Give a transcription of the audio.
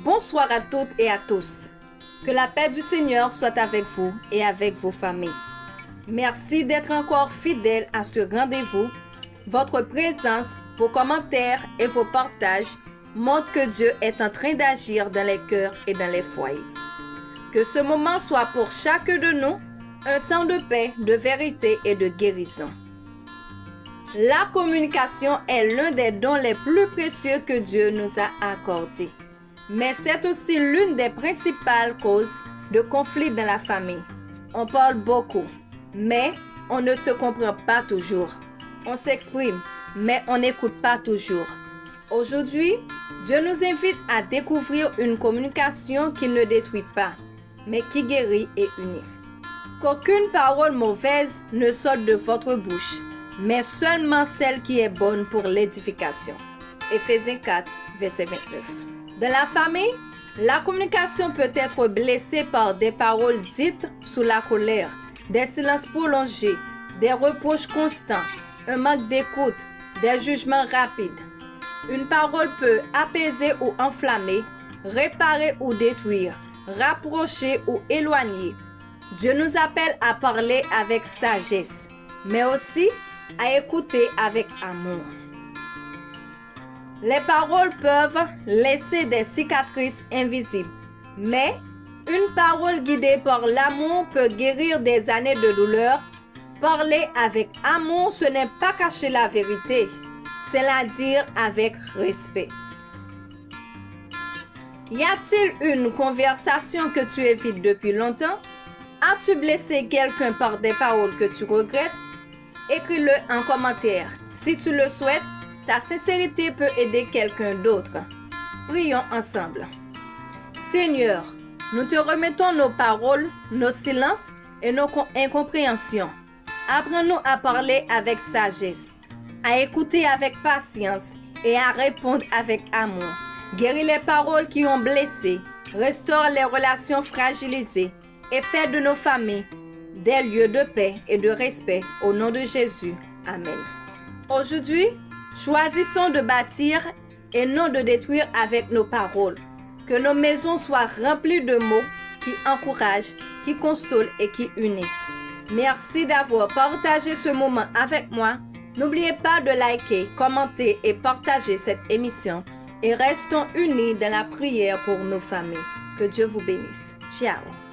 bonsoir à toutes et à tous. Que la paix du Seigneur soit avec vous et avec vos familles. Merci d'être encore fidèles à ce rendez-vous. Votre présence, vos commentaires et vos partages montrent que Dieu est en train d'agir dans les cœurs et dans les foyers. Que ce moment soit pour chacun de nous un temps de paix, de vérité et de guérison. La communication est l'un des dons les plus précieux que Dieu nous a accordés. Mais c'est aussi l'une des principales causes de conflits dans la famille. On parle beaucoup, mais on ne se comprend pas toujours. On s'exprime, mais on n'écoute pas toujours. Aujourd'hui, Dieu nous invite à découvrir une communication qui ne détruit pas, mais qui guérit et unit. Qu'aucune parole mauvaise ne sorte de votre bouche, mais seulement celle qui est bonne pour l'édification. Éphésiens 4, verset 29. Dans la famille, la communication peut être blessée par des paroles dites sous la colère, des silences prolongés, des reproches constants, un manque d'écoute, des jugements rapides. Une parole peut apaiser ou enflammer, réparer ou détruire, rapprocher ou éloigner. Dieu nous appelle à parler avec sagesse, mais aussi à écouter avec amour. Les paroles peuvent laisser des cicatrices invisibles, mais une parole guidée par l'amour peut guérir des années de douleur. Parler avec amour, ce n'est pas cacher la vérité, c'est la dire avec respect. Y a-t-il une conversation que tu évites depuis longtemps? As-tu blessé quelqu'un par des paroles que tu regrettes? Écris-le en commentaire. Si tu le souhaites, ta sincérité peut aider quelqu'un d'autre. Prions ensemble. Seigneur, nous te remettons nos paroles, nos silences et nos incompréhensions. Apprends-nous à parler avec sagesse, à écouter avec patience et à répondre avec amour. Guéris les paroles qui ont blessé, restaure les relations fragilisées et fais de nos familles des lieux de paix et de respect au nom de Jésus. Amen. Aujourd'hui, choisissons de bâtir et non de détruire avec nos paroles. Que nos maisons soient remplies de mots qui encouragent, qui consolent et qui unissent. Merci d'avoir partagé ce moment avec moi. N'oubliez pas de liker, commenter et partager cette émission. Et restons unis dans la prière pour nos familles. Que Dieu vous bénisse. Ciao.